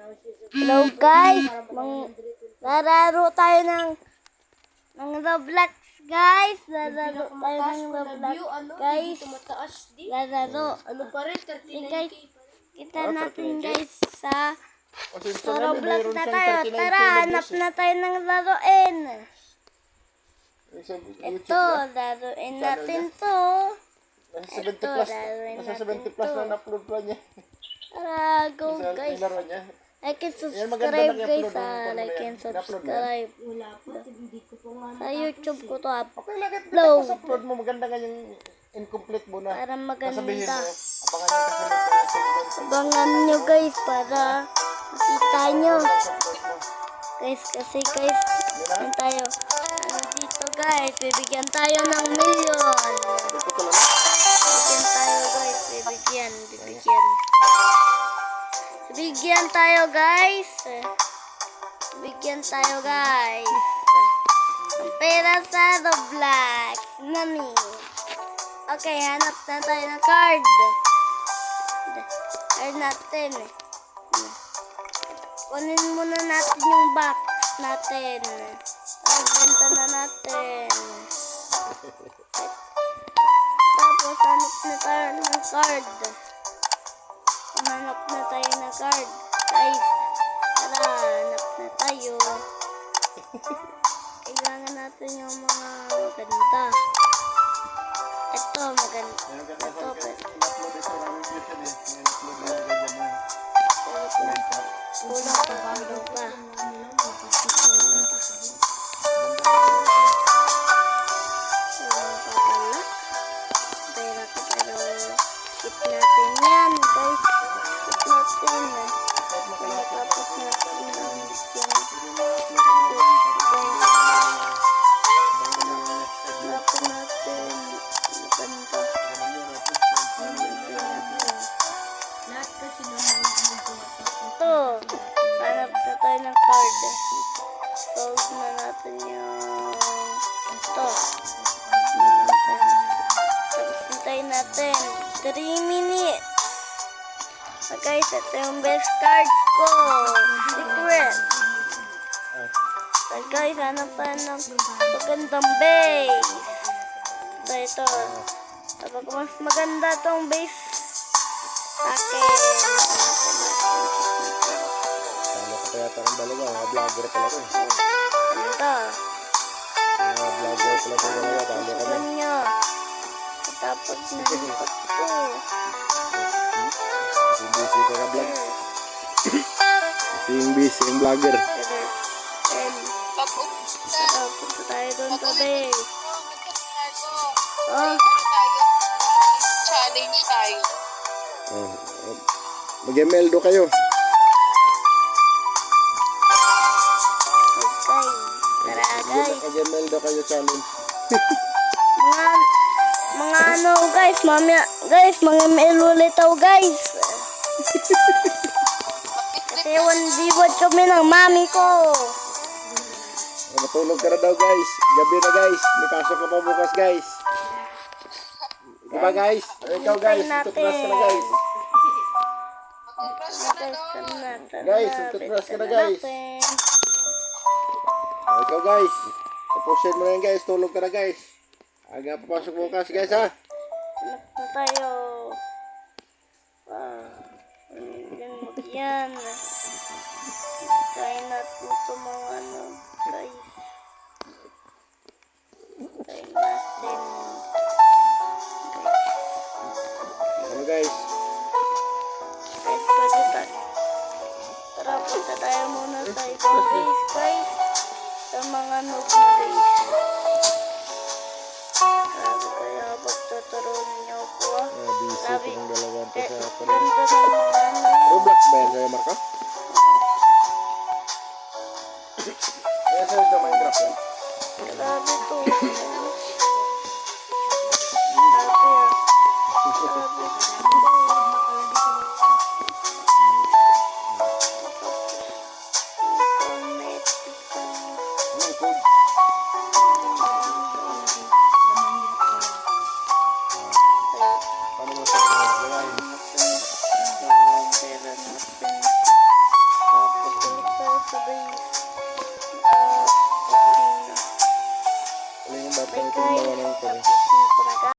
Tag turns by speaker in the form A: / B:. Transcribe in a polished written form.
A: Hello guys, lalaro tayo ng Roblox guys. Lalaro tayo ng Roblox guys. Lalaro. Guys, kita natin guys sa Roblox na tayo. Tara, hanap na tayo ng laruin. Ito, laruin natin to.
B: Nasa 70 plus na na-upload pa niya.
A: Tara, go guys. Like and subscribe guys like and subscribe. Sa YouTube ko to
B: upload mo, maganda nga yung incomplete mo na.
A: para maganda.
B: Abangan
A: Abangan nyo guys para makita nyo. Guys, kasi guys, yan tayo. Dito guys, bibigyan tayo ng milyon. Bibigyan tayo guys, bibigyan tayo guys. Bigyan tayo guys. Ang pera sa Roblox. Nani. Okay, hanap na tayo ng card. Card natin. Kunin muna natin yung box natin. Benta na natin. Tapos hanap na tayo ng card. Hanap na tayo ng card. Guys, tara, hanap na tayo. Kailangan natin yung mga maganda. Ito, maganda. Ito, kulang pa. Skip natin yan, guys. Skip natin. Tapos natin ang hanapin natin. Maganda. Ito. Hanap na tayo ng card. Solve na natin yung ito. Tapos hintayin natin 3 minutes. Guys, ito yung best card ko. Secret. Guys, hanap tayo ng magandang base. Ito. Kapag mas maganda tong base sa akin.
B: Tama ka kaya tarang dalawa, mga vlogger pala ko.
A: Ito.
B: Mga vlogger pala ko dalawa, tama ka na.
A: Nyo. Tapos na ito.
B: Busy ka na vlog. Busy yung vlogger.
A: Punta tayo doon tabi. Oh.
C: Challenge tayo.
B: Mag-emeldo kayo.
A: Okay. Tara guys.
B: Mag-emeldo kayo challenge.
A: Mga ano guys, mamaya guys, mga mail ulit ako guys. Kasi 1v1 kami ng mami ko.
B: Matulog ka na daw guys. Gabi na guys. May pasok ka pa bukas guys. Diba guys? Ikaw guys. Tutras ka na guys. Guys, tutras ka na guys. Ikaw guys. Tapusin mo na yan guys. Tulog ka na guys. Aga papasok bukas guys ha.
A: Hanap na tayo. Yan. Try natin ito mga ano guys. Try natin.
B: Ano guys?
A: Guys, pwede tayo. Tara, punta tayo muna sa ibang base guys. Sa mga noob na base. Grabe kaya pagtuturuan niyo ako ah.
B: Busy ko ng dalawang to sa
A: Ganda ng mga ano.
B: Roblox ba yan sa'yo Marco? Yan sa'yo sa Minecraft yan?
A: Grabe to. Grabe ah. Grabe.
B: Anong code? Paano mo sa gawin?
A: Pera natin.
B: Batang
A: Bye
B: itong
A: guys.
B: nawalan ko.
A: Tapusin ko na guys.